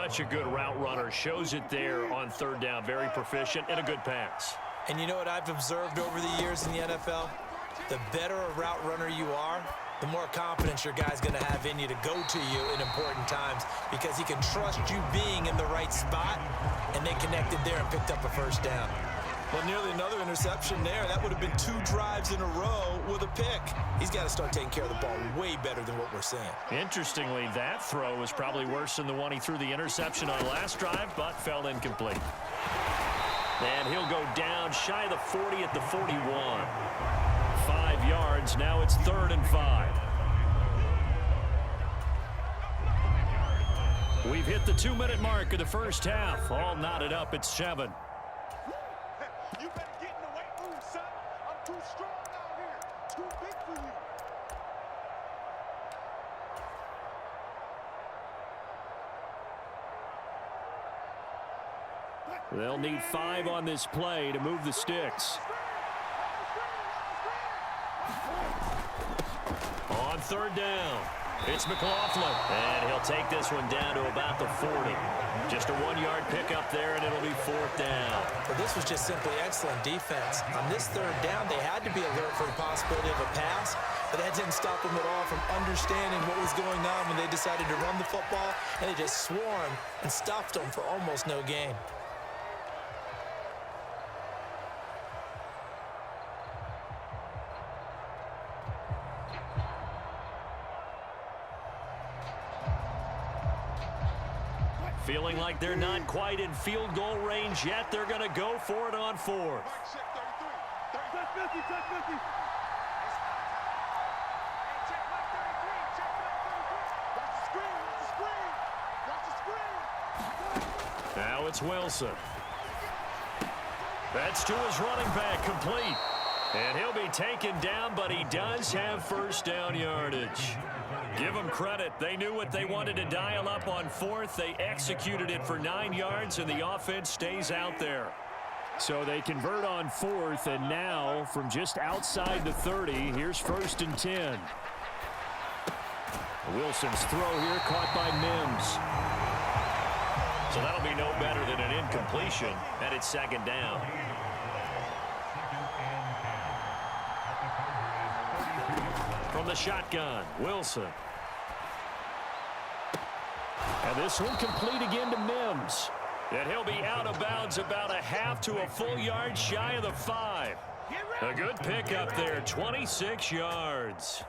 such a good route runner. Shows it there on third down. Very proficient and a good pass. And you know what I've observed over the years in the NFL? The better a route runner you are, the more confidence your guy's going to have in you to go to you in important times because he can trust you being in the right spot, and they connected there and picked up a first down. Well, nearly another interception there. That would have been 2 drives in a row with a pick. He's got to start taking care of the ball way better than what we're seeing. Interestingly, that throw was probably worse than the one he threw the interception on last drive, but fell incomplete. And he'll go down shy of the 40 at the 41. 5 yards. Now it's 3rd and 5. We've hit the 2-minute mark of the first half. All knotted up at 7. You better get in the weight room, son. I'm too strong out here. Too big for you. They'll need 5 on this play to move the sticks. On 3rd down, it's McLaughlin. And he'll take this one down to about the 40. Just a 1-yard pickup there, and it'll be 4th down. Well, this was just simply excellent defense. On this 3rd down, they had to be alert for the possibility of a pass, but that didn't stop them at all from understanding what was going on when they decided to run the football, and they just swarmed and stopped them for almost no gain. Feeling like they're not quite in field goal range yet. They're going to go for it on 4th. Now it's Wilson. That's to his running back, complete. And he'll be taken down, but he does have first down yardage. Give them credit. They knew what they wanted to dial up on 4th. They executed it for 9 yards, and the offense stays out there. So they convert on 4th, and now from just outside the 30, here's 1st and 10. Wilson's throw here caught by Mims. So that'll be no better than an incompletion, and it's 2nd down. From the shotgun, Wilson. And this one complete again to Mims. And he'll be out of bounds about a half to a full yard shy of the 5. A good pickup there, 26 yards.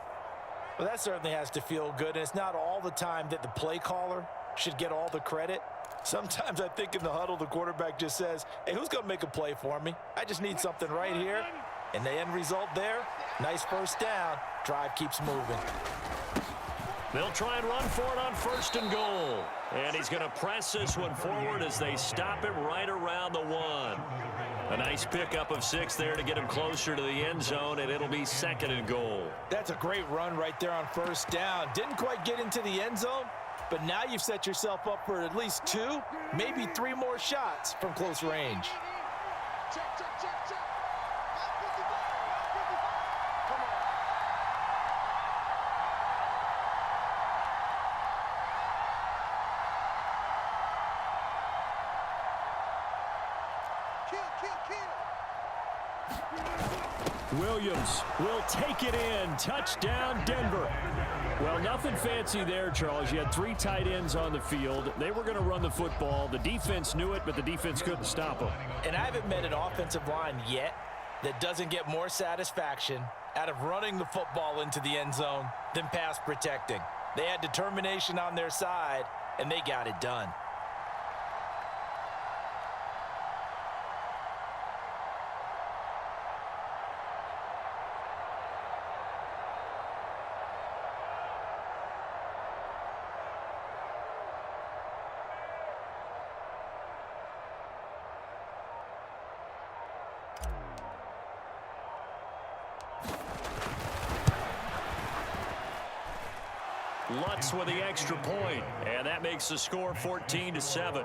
Well, that certainly has to feel good, and it's not all the time that the play caller should get all the credit. Sometimes I think in the huddle, the quarterback just says, hey, who's going to make a play for me? I just need something right here. And the end result there, nice first down. Drive keeps moving. They'll try and run for it on 1st and goal. And he's going to press this one forward as they stop him right around the 1. A nice pickup of 6 there to get him closer to the end zone, and it'll be 2nd and goal. That's a great run right there on 1st down. Didn't quite get into the end zone, but now you've set yourself up for at least 2, maybe 3 more shots from close range. Check, check, check, check. Williams will take it in. Touchdown, Denver. Well, nothing fancy there, Charles. You had 3 tight ends on the field. They were going to run the football. The defense knew it, but the defense couldn't stop them. And I haven't met an offensive line yet that doesn't get more satisfaction out of running the football into the end zone than pass protecting. They had determination on their side, and they got it done. Lutz with the extra point, and that makes the score 14-7.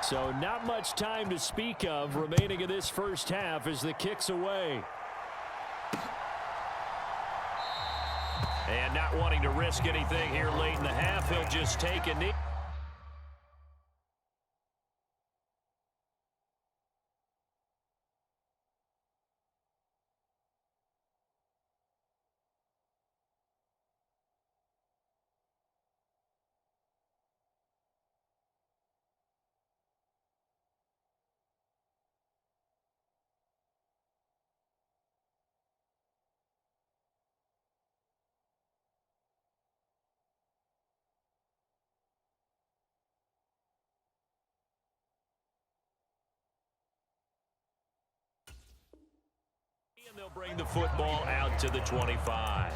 So not much time to speak of remaining in this first half as the kick's away. And not wanting to risk anything here late in the half, he'll just take a knee. And they'll bring the football out to the 25.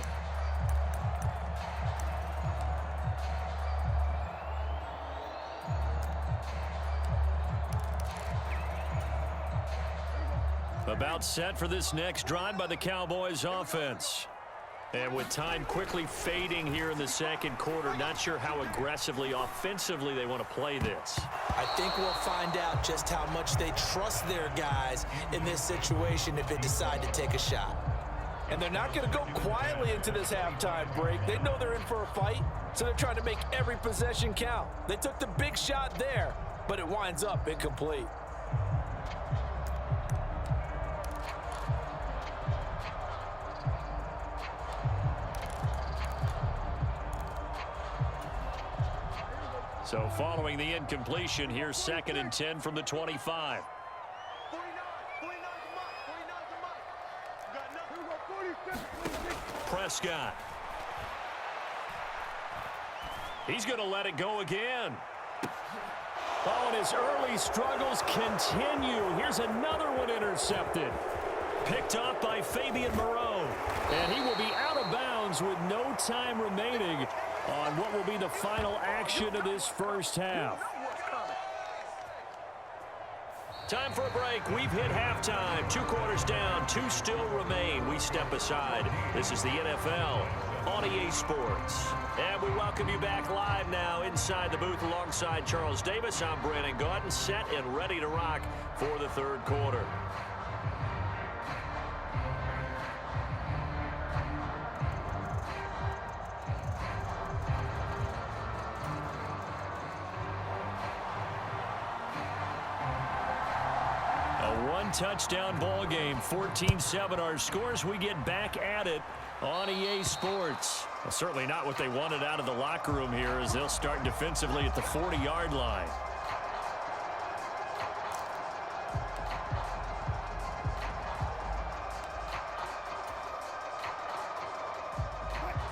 About set for this next drive by the Cowboys offense. And with time quickly fading here in the second quarter, not sure how aggressively, offensively they want to play this. I think we'll find out just how much they trust their guys in this situation if they decide to take a shot. And they're not going to go quietly into this halftime break. They know they're in for a fight, so they're trying to make every possession count. They took the big shot there, but it winds up incomplete. So following the incompletion, here's 2nd and 10 from the 25. 49 Prescott. He's going to let it go again. Oh, and his early struggles continue. Here's another one intercepted. Picked off by Fabian Moreau. And he will be out of bounds with no time remaining on what will be the final action of this first half. Time for a break. We've hit halftime. 2 quarters down. 2 still remain. We step aside. This is the NFL on EA Sports. And we welcome you back live now inside the booth alongside Charles Davis. I'm Brandon Gaudin, set and ready to rock for the third quarter. Touchdown ball game, 14-7 our scores. We get back at it on EA Sports. Well, certainly not what they wanted out of the locker room here as they'll start defensively at the 40-yard line.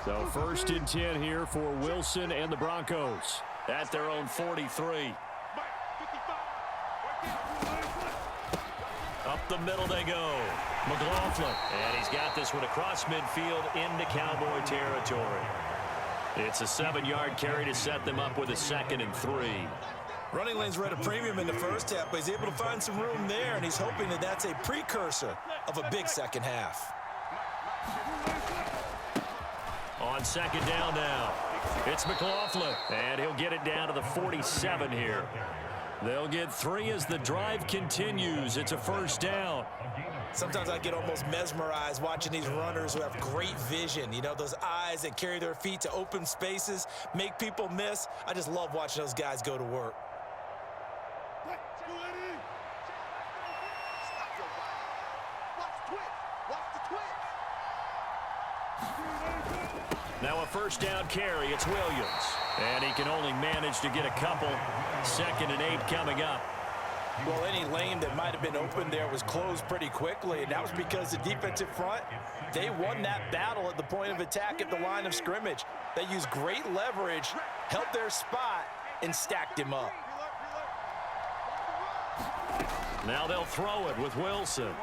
So 1st and 10 here for Wilson and the Broncos at their own 43. Up the middle they go. McLaughlin. And he's got this one across midfield into Cowboy territory. It's a 7-yard carry to set them up with a 2nd and 3. Running lanes were at a premium in the first half, but he's able to find some room there, and he's hoping that that's a precursor of a big second half. On 2nd down now, it's McLaughlin. And he'll get it down to the 47 here. They'll get 3 as the drive continues. It's a 1st down. Sometimes I get almost mesmerized watching these runners who have great vision. You know, those eyes that carry their feet to open spaces, make people miss. I just love watching those guys go to work. Now a 1st down carry. It's Williams. And he can only manage to get a couple. 2nd and 8 coming up. Well, any lane that might have been open there was closed pretty quickly, and that was because the defensive front, they won that battle at the point of attack at the line of scrimmage. They used great leverage, held their spot, and stacked him up. Now they'll throw it with Wilson.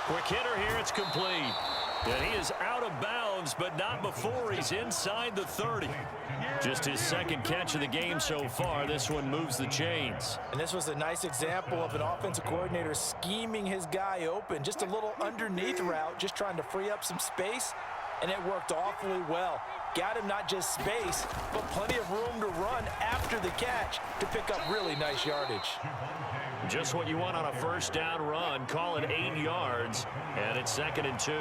Quick hitter here. It's complete. And he is out of bounds, but not before he's inside the 30. Just his 2nd catch of the game so far. This one moves the chains. And this was a nice example of an offensive coordinator scheming his guy open. Just a little underneath route, just trying to free up some space, and it worked awfully well. got him not just space, but plenty of room to run after the catch to pick up really nice yardage. Just what you want on a first down run. Call it 8 yards, and it's 2nd and 2.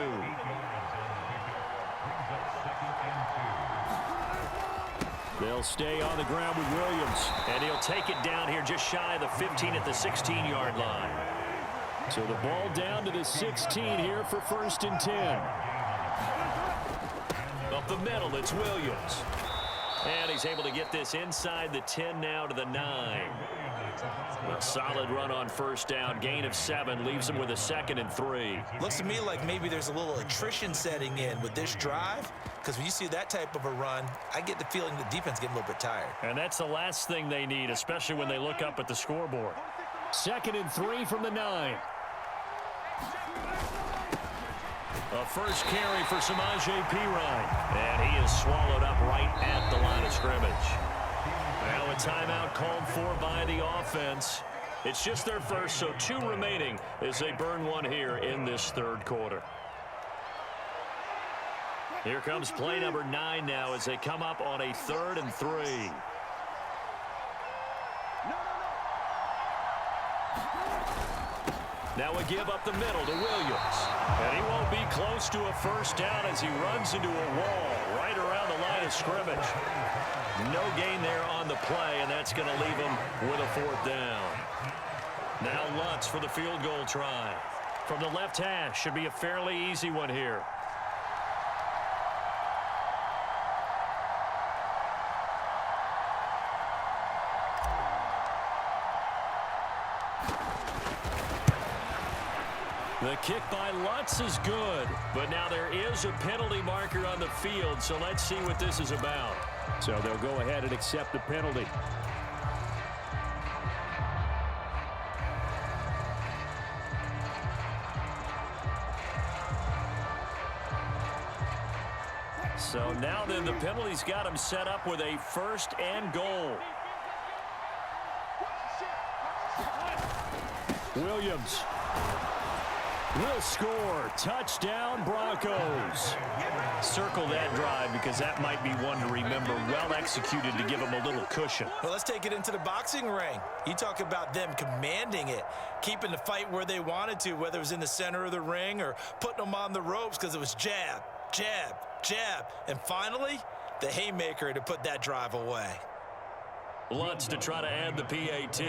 They'll stay on the ground with Williams, and he'll take it down here just shy of the 15 at the 16-yard line. So the ball down to the 16 here for 1st and 10. Up the middle, it's Williams. And he's able to get this inside the 10 now to the 9. A solid run on first down. Gain of 7 leaves him with a 2nd and 3. Looks to me like maybe there's a little attrition setting in with this drive, because when you see that type of a run, I get the feeling the defense getting a little bit tired. And that's the last thing they need, especially when they look up at the scoreboard. 2nd and 3 from the 9. A first carry for Samaje Perine, and he is swallowed up right at the line of scrimmage. Now a timeout called for by the offense. It's just their first, so 2 remaining as they burn one here in this 3rd quarter. Here comes play number 9 now as they come up on a 3rd and 3. Now we give up the middle to Williams. And he won't be close to a first down as he runs into a wall right around the line of scrimmage. No gain there on the play, and that's going to leave him with a 4th down. Now Lutz for the field goal try. From the left hash, should be a fairly easy one here. The kick by Lutz is good, but now there is a penalty marker on the field, so let's see what this is about. So they'll go ahead and accept the penalty. So now then the penalty's got him set up with a 1st and goal. Williams will score. Touchdown, Broncos. Circle that drive because that might be one to remember. Well executed to give them a little cushion. Well, let's take it into the boxing ring. You talk about them commanding it, keeping the fight where they wanted to, whether it was in the center of the ring or putting them on the ropes because it was jab, jab, jab. And finally, the haymaker to put that drive away. Lutz to try to add the PAT.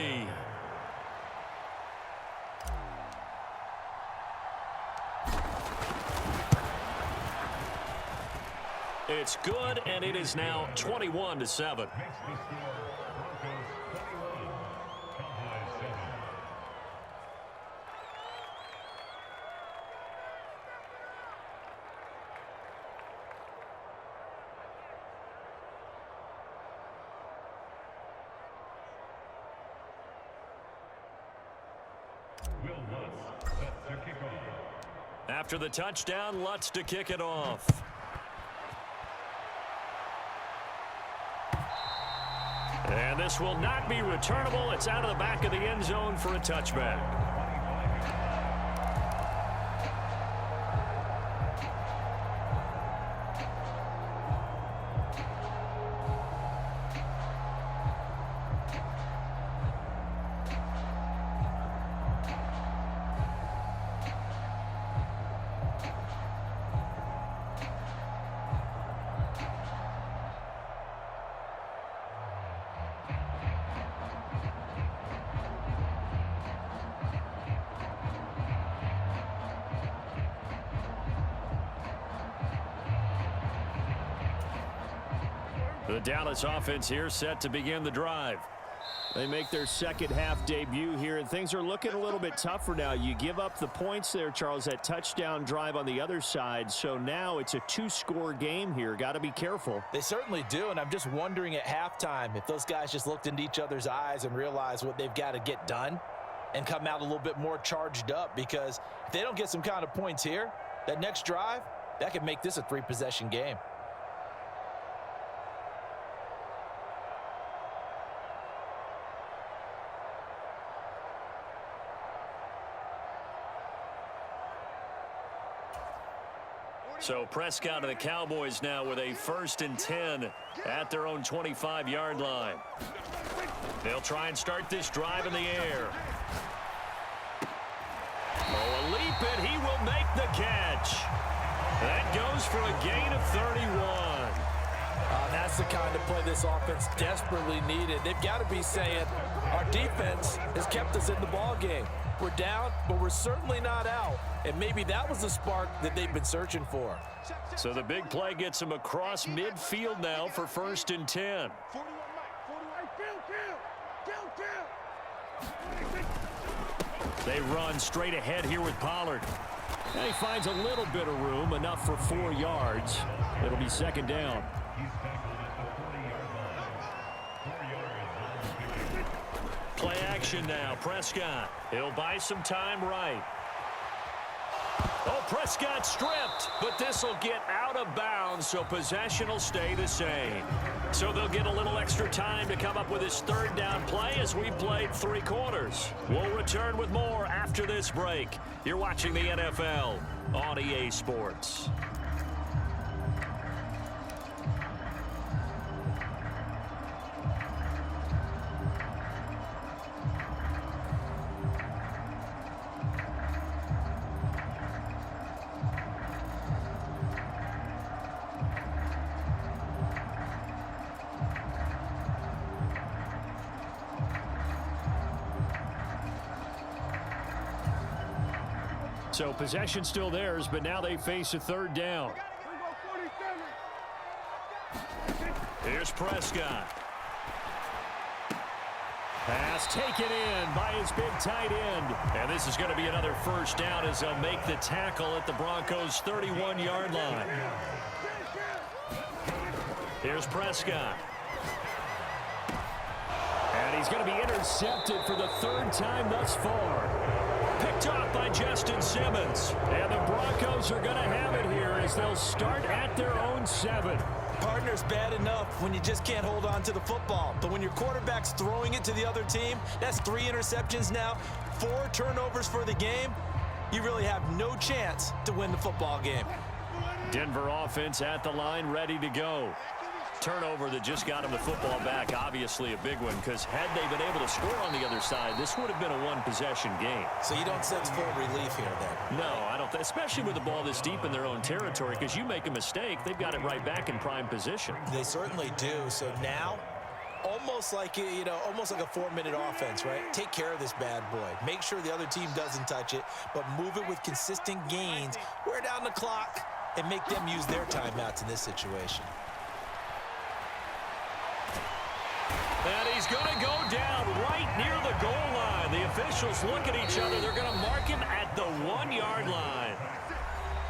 It's good, and it is now 21-7. After the touchdown, Lutz to kick it off. And this will not be returnable. It's out of the back of the end zone for a touchback. The Dallas offense here set to begin the drive. They make their second half debut here, and things are looking a little bit tougher now. You give up the points there, Charles, that touchdown drive on the other side. So now it's a 2-score game here. Got to be careful. They certainly do, and I'm just wondering at halftime if those guys just looked into each other's eyes and realized what they've got to get done and come out a little bit more charged up, because if they don't get some kind of points here, that next drive, that could make this a 3-possession game. So Prescott and the Cowboys now with a 1st and 10 at their own 25-yard line. They'll try and start this drive in the air. Oh, a leap, and he will make the catch. That goes for a gain of 31. That's the kind of play this offense desperately needed. They've got to be saying, our defense has kept us in the ball game. We're down, but we're certainly not out. And maybe that was the spark that they've been searching for. So the big play gets him across midfield now for 1st and 10. They run straight ahead here with Pollard. And he finds a little bit of room, enough for 4 yards. It'll be 2nd down. Play action now. Prescott. He'll buy some time right. Oh, Prescott stripped, but this will get out of bounds, so possession will stay the same. So they'll get a little extra time to come up with his 3rd down play as we played 3 quarters. We'll return with more after this break. You're watching the NFL on EA Sports. So possession still theirs, but now they face a 3rd down. Here's Prescott. Pass taken in by his big tight end. And this is going to be another 1st down as they'll make the tackle at the Broncos' 31-yard line. Here's Prescott. And he's going to be intercepted for the 3rd time thus far. Picked off by Justin Simmons. And the Broncos are going to have it here as they'll start at their own 7. Partner's bad enough when you just can't hold on to the football. But when your quarterback's throwing it to the other team, that's 3 interceptions now, 4 turnovers for the game. You really have no chance to win the football game. Denver offense at the line, ready to go. Turnover that just got him the football back, obviously a big one, because had they been able to score on the other side, this would have been a 1-possession game. So you don't sense full relief here then? No, I don't, especially with the ball this deep in their own territory, because you make a mistake, they've got it right back in prime position. They certainly do. So now, almost like, almost like a 4-minute offense, right? Take care of this bad boy. Make sure the other team doesn't touch it, but move it with consistent gains. Wear down the clock and make them use their timeouts in this situation. And he's going to go down right near the goal line. The officials look at each other. They're going to mark him at the 1-yard line.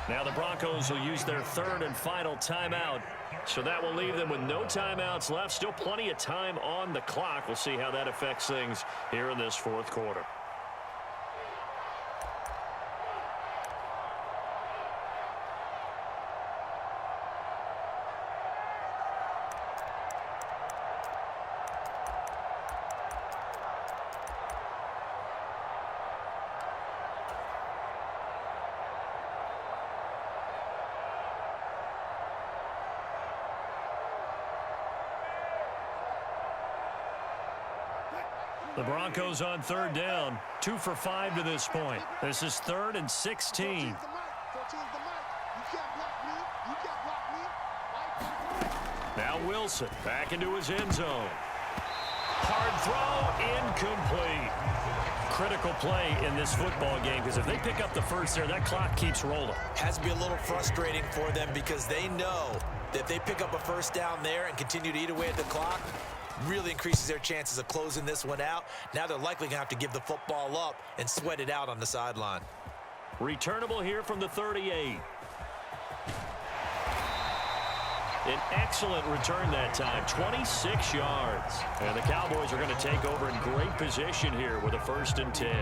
Now the Broncos will use their 3rd and final timeout. So that will leave them with no timeouts left. Still plenty of time on the clock. We'll see how that affects things here in this 4th quarter. The Broncos on 3rd down, 2 for 5 to this point. This is 3rd and 16. Now Wilson back into his end zone. Hard throw, incomplete. Critical play in this football game, because if they pick up the 1st there, that clock keeps rolling. Has to be a little frustrating for them because they know that if they pick up a 1st down there and continue to eat away at the clock, really increases their chances of closing this one out. Now they're likely going to have to give the football up and sweat it out on the sideline. Returnable here from the 38. An excellent return that time, 26 yards. And the Cowboys are going to take over in great position here with a 1st and 10.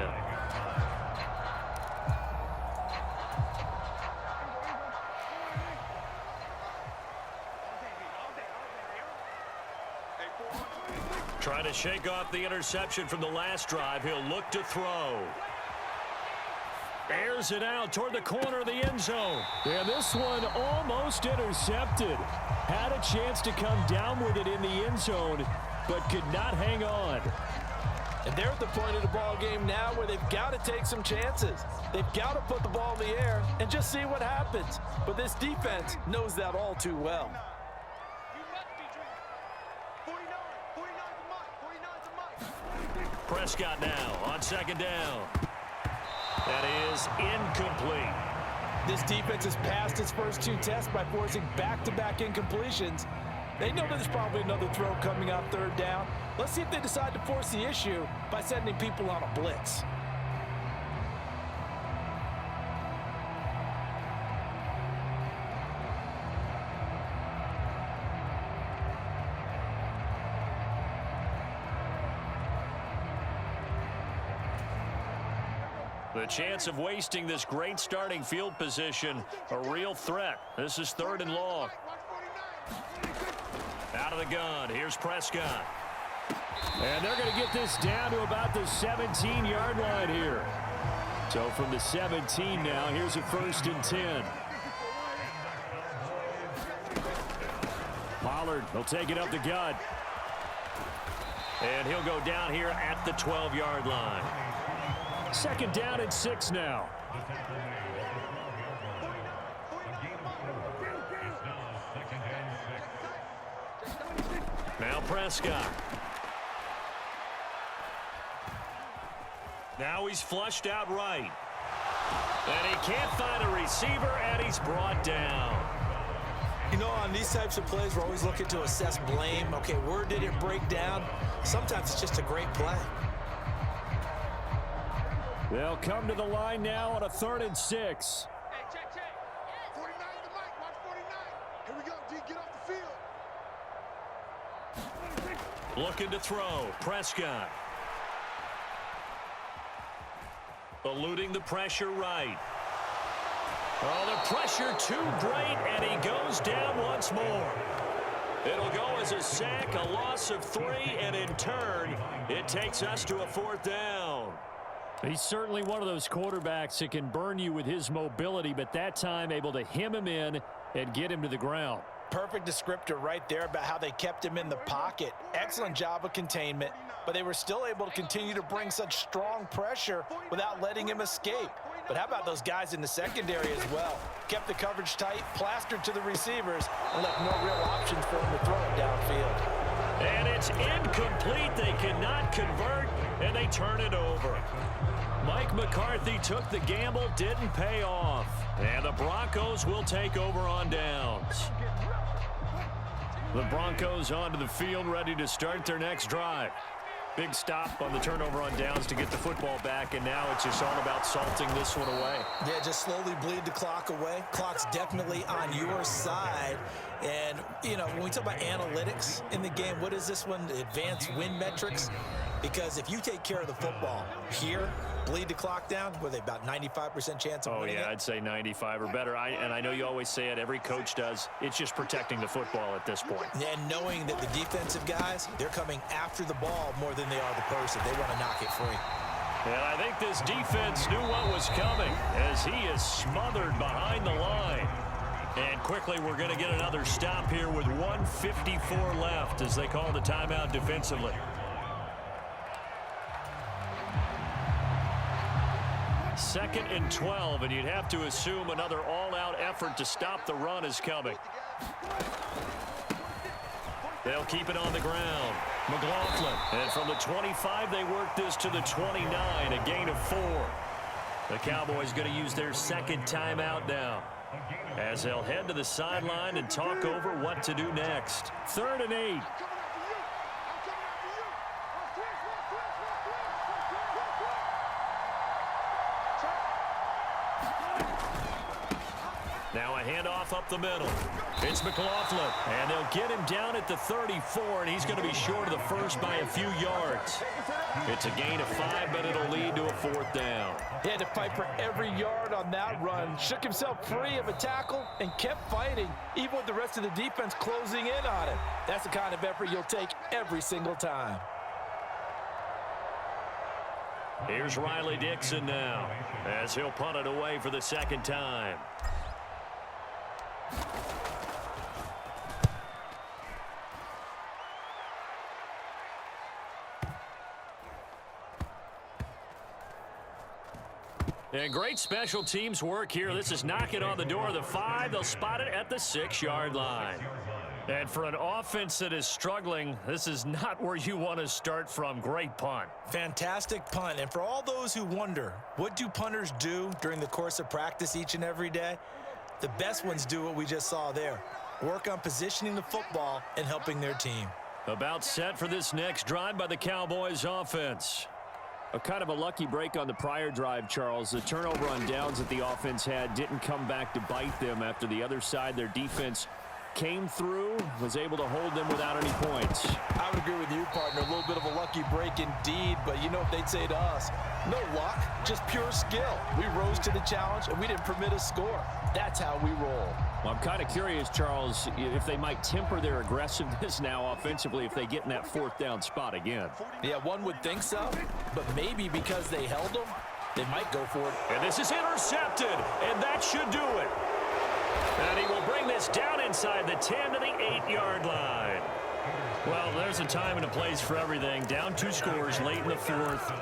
Trying to shake off the interception from the last drive. He'll look to throw. Airs it out toward the corner of the end zone. And this one almost intercepted. Had a chance to come down with it in the end zone, but could not hang on. And they're at the point of the ball game now where they've got to take some chances. They've got to put the ball in the air and just see what happens. But this defense knows that all too well. You must be dreaming. 49's a must. Prescott now on second down. That is incomplete. This defense has passed its first two tests by forcing back-to-back incompletions. They know there's probably another throw coming on third down. Let's see if they decide to force the issue by sending people on a blitz. The chance of wasting this great starting field position, a real threat. This is 3rd and long. Out of the gun, here's Prescott. And they're going to get this down to about the 17-yard line here. So from the 17 now, here's a 1st and 10. Pollard will take it up the gut. And he'll go down here at the 12-yard line. 2nd down and 6 now. Now Prescott. Now he's flushed out right. And he can't find a receiver, and he's brought down. You know, on these types of plays, we're always looking to assess blame. Okay, where did it break down? Sometimes it's just a great play. They'll come to the line now on a 3rd and 6. Hey, check. 49's the mic. Watch 49. Here we go, D. Get off the field. Looking to throw. Prescott. Eluding the pressure right. Oh, the pressure too great, and he goes down once more. It'll go as a sack, a loss of 3, and in turn, it takes us to a 4th down. He's certainly one of those quarterbacks that can burn you with his mobility, but that time able to hem him in and get him to the ground. Perfect descriptor right there about how they kept him in the pocket. Excellent job of containment, but they were still able to continue to bring such strong pressure without letting him escape. But how about those guys in the secondary as well? Kept the coverage tight, plastered to the receivers, and left no real options for him to throw it downfield. And it's incomplete. They cannot convert, and they turn it over. Mike McCarthy took the gamble, didn't pay off. And the Broncos will take over on downs. The Broncos onto the field, ready to start their next drive. Big stop on the turnover on downs to get the football back, and now it's just all about salting this one away. Yeah, just slowly bleed the clock away. Clock's definitely on your side. And, you know, when we talk about analytics in the game, what is this one? The advanced win metrics? Because if you take care of the football here, bleed the clock down, were they about 95% chance of winning it? I'd say 95 or better. And I know you always say it, every coach does. It's just protecting the football at this point. And knowing that the defensive guys, they're coming after the ball more than they are the person. They want to knock it free. And I think this defense knew what was coming as he is smothered behind the line. And quickly, we're going to get another stop here with 1:54 left as they call the timeout defensively. Second and 12, and you'd have to assume another all-out effort to stop the run is coming. They'll keep it on the ground. McLaughlin, and from the 25, they work this to the 29, a gain of 4. The Cowboys going to use their second timeout now, as they'll head to the sideline and talk over what to do next. 3rd and 8. Now a handoff up the middle. It's McLaughlin, and they'll get him down at the 34, and he's going to be short of the first by a few yards. It's a gain of 5, but it'll lead to a 4th down. He had to fight for every yard on that run, shook himself free of a tackle, and kept fighting, even with the rest of the defense closing in on him. That's the kind of effort you'll take every single time. Here's Riley Dixon now as he'll punt it away for the second time. And great special teams work here. This is knocking on the door of the 5. They'll spot it at the 6-yard line. And for an offense that is struggling, this is not where you want to start from. Great punt. Fantastic punt. And for all those who wonder, what do punters do during the course of practice each and every day? The best ones do what we just saw there. Work on positioning the football and helping their team. About set for this next drive by the Cowboys offense. A kind of a lucky break on the prior drive, Charles. The turnover on downs that the offense had didn't come back to bite them after the other side. Their defense came through, was able to hold them without any points. I would agree with you, partner. A little bit of a lucky break indeed, but you know what they'd say to us? No luck, just pure skill. We rose to the challenge, and we didn't permit a score. That's how we roll. Well, I'm kind of curious, Charles, if they might temper their aggressiveness now offensively if they get in that 4th down spot again. Yeah, one would think so, but maybe because they held them, they might go for it. And this is intercepted, and that should do it. And he will bring this down inside the 10 to the 8-yard line. Well, there's a time and a place for everything. Down 2 scores late in the 4th.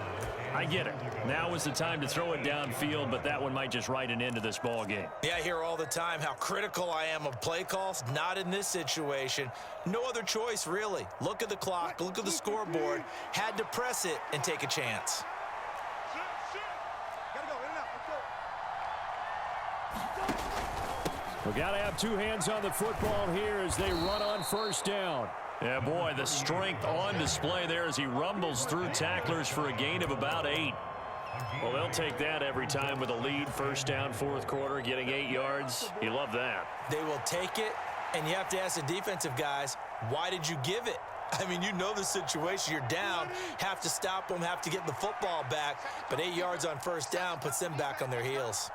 I get it. Now is the time to throw it downfield, but that one might just write an end to this ball game. Yeah, I hear all the time how critical I am of play calls. Not in this situation. No other choice, really. Look at the clock, look at the scoreboard. Had to press it and take a chance. We got to have 2 hands on the football here as they run on 1st down. Yeah, boy, the strength on display there as he rumbles through tacklers for a gain of about 8. Well, they'll take that every time with a lead. 1st down, 4th quarter, getting 8 yards. You love that. They will take it, and you have to ask the defensive guys, why did you give it? I mean, you know the situation. You're down, have to stop them, have to get the football back, but 8 yards on 1st down puts them back on their heels.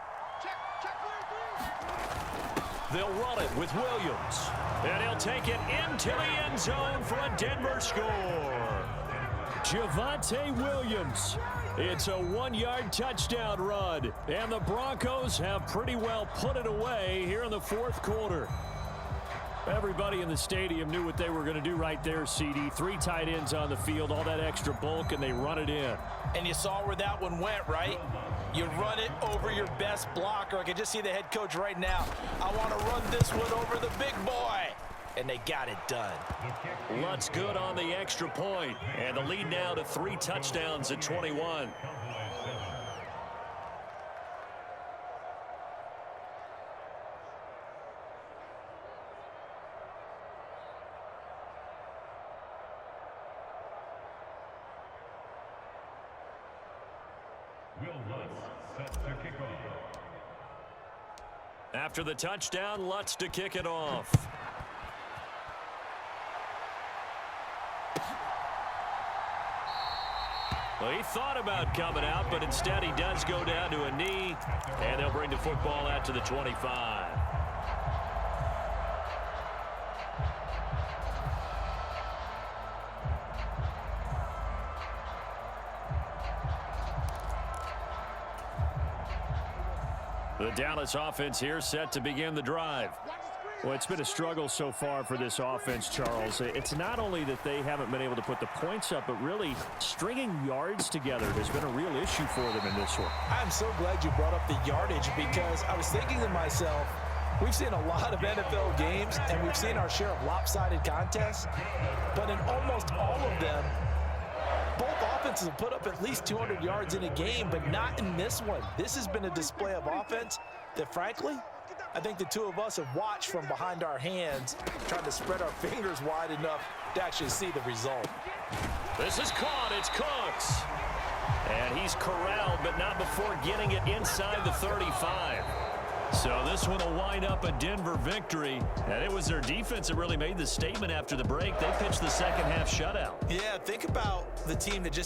They'll run it with Williams. And he'll take it into the end zone for a Denver score. Javonte Williams. It's a 1-yard touchdown run. And the Broncos have pretty well put it away here in the 4th quarter. Everybody in the stadium knew what they were going to do right there, CD. 3 tight ends on the field, all that extra bulk, and they run it in. And you saw where that one went, right? You run it over your best blocker. I can just see the head coach right now. I want to run this one over the big boy. And they got it done. Lutt's good on the extra point. And the lead now to 3 touchdowns at 21. After the touchdown, Lutz to kick it off. Well, he thought about coming out, but instead he does go down to a knee, and they'll bring the football out to the 25. The Dallas offense here set to begin the drive. Well, it's been a struggle so far for this offense, Charles. It's not only that they haven't been able to put the points up, but really stringing yards together has been a real issue for them in this one. I'm so glad you brought up the yardage because I was thinking to myself, we've seen a lot of NFL games and we've seen our share of lopsided contests, but in almost all of them, both offenses have put up at least 200 yards in a game, but not in this one. This has been a display of offense that, frankly, I think the two of us have watched from behind our hands, trying to spread our fingers wide enough to actually see the result. This is caught. It's Cooks. And he's corralled, but not before getting it inside the 35. So this one will wind up a Denver victory. And it was their defense that really made the statement after the break. They pitched the second half shutout. Yeah, think about the team that just